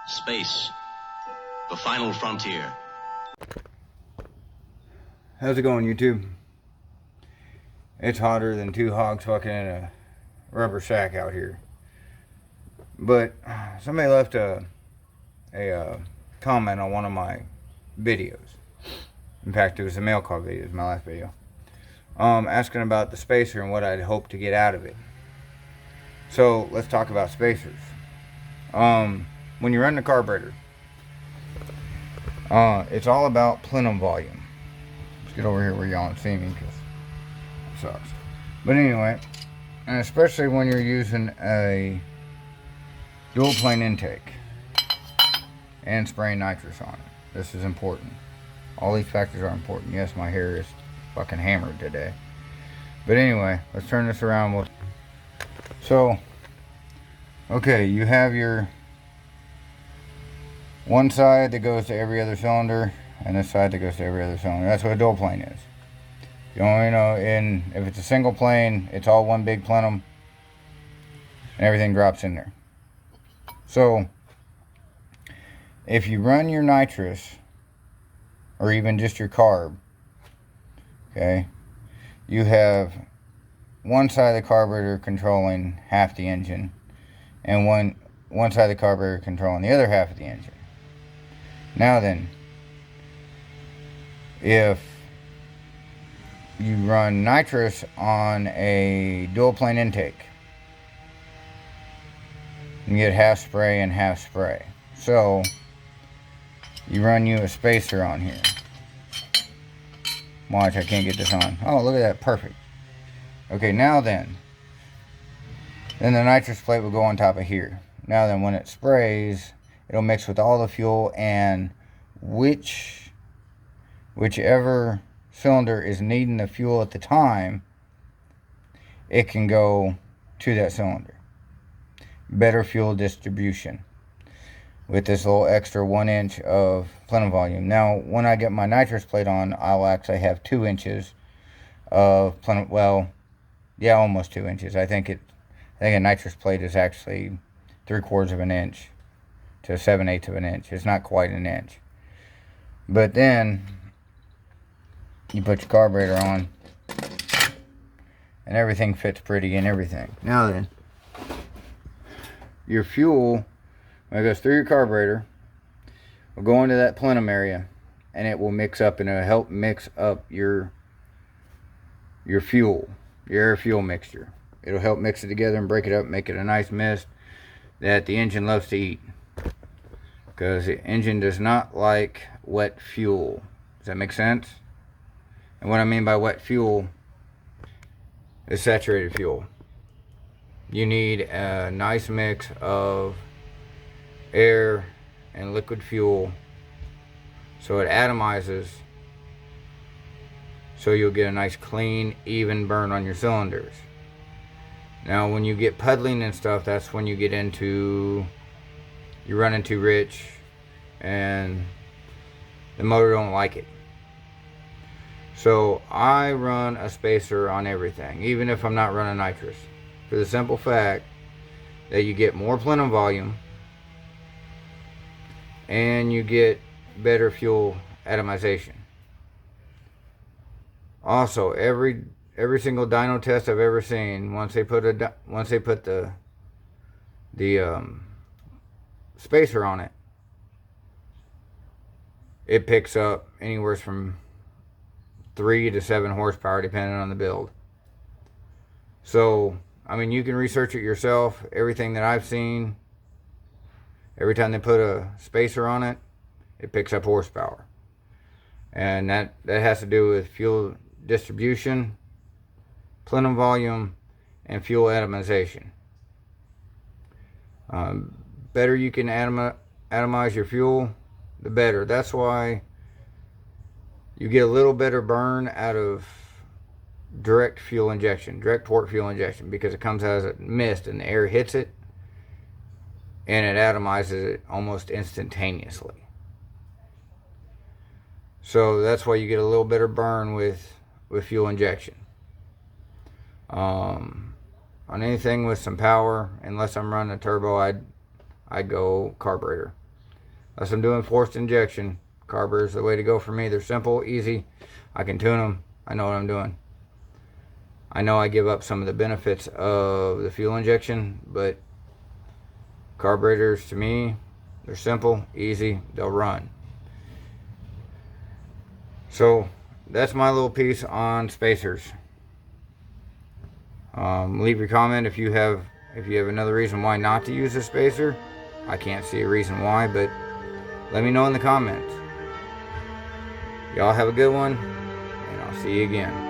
Space, the final frontier. How's it going, YouTube? It's hotter than two hogs fucking in a rubber sack out here. But somebody left a comment on one of my videos. In fact, it was a mail call video. It was my last video. Asking about the spacer and what I'd hope to get out of it. So let's talk about spacers. When you run the carburetor, it's all about plenum volume. Let's get over here where y'all can see me because it sucks. But anyway, and especially when you're using a dual plane intake and spraying nitrous on it. This is important. All these factors are important. Yes, my hair is fucking hammered today. But anyway, let's turn this around. So, okay, you have your one side that goes to every other cylinder, and this side that goes to every other cylinder. That's what a dual plane is. You know, if it's a single plane, it's all one big plenum, and everything drops in there. So, if you run your nitrous, or even just your carb, okay, you have one side of the carburetor controlling half the engine, and one side of the carburetor controlling the other half of the engine. Now then, if you run nitrous on a dual plane intake, you get half spray and half spray. So you run you a spacer on here. Watch, I can't get this on. Oh, look at that, perfect. Okay, now then the nitrous plate will go on top of here. Now then, when it sprays, it'll mix with all the fuel, and whichever cylinder is needing the fuel at the time, it can go to that cylinder. Better fuel distribution with this little extra 1 inch of plenum volume. Now, when I get my nitrous plate on, I'll actually have 2 inches of plenum. Well, yeah, almost 2 inches. I think a nitrous plate is actually 3/4 of an inch to 7/8 of an inch. It's not quite an inch. But then you put your carburetor on, and everything fits pretty and everything. Now then, your fuel, when it goes through your carburetor, will go into that plenum area, and it will mix up, and it'll help mix up your fuel, your air fuel mixture. It'll help mix it together and break it up, make it a nice mist that the engine loves to eat. Because the engine does not like wet fuel. Does that make sense? And what I mean by wet fuel is saturated fuel. You need a nice mix of air and liquid fuel so it atomizes, so you'll get a nice clean, even burn on your cylinders. Now when you get puddling and stuff, that's when you get into, you're running too rich and the motor don't like it. So I run a spacer on everything, even if I'm not running nitrous, for the simple fact that you get more plenum volume and you get better fuel atomization. Also, every single dyno test I've ever seen, once they put the spacer on it, it picks up anywhere from 3 to 7 horsepower depending on the build. So, I mean, you can research it yourself. Everything that I've seen, every time they put a spacer on it, it picks up horsepower. And that has to do with fuel distribution, plenum volume, and fuel atomization. Better you can atomize your fuel, the better. That's why you get a little better burn out of direct fuel injection, direct torque fuel injection, because it comes out as a mist and the air hits it and it atomizes it almost instantaneously. So that's why you get a little better burn with fuel injection. On anything with some power, unless I'm running a turbo, I'd go carburetor. Unless I'm doing forced injection, carburetor is the way to go for me. They're simple, easy. I can tune them. I know what I'm doing. I know I give up some of the benefits of the fuel injection, but carburetors, to me, they're simple, easy, they'll run. So that's my little piece on spacers. Leave your comment if you have another reason why not to use a spacer. I can't see a reason why, but let me know in the comments. Y'all have a good one, and I'll see you again.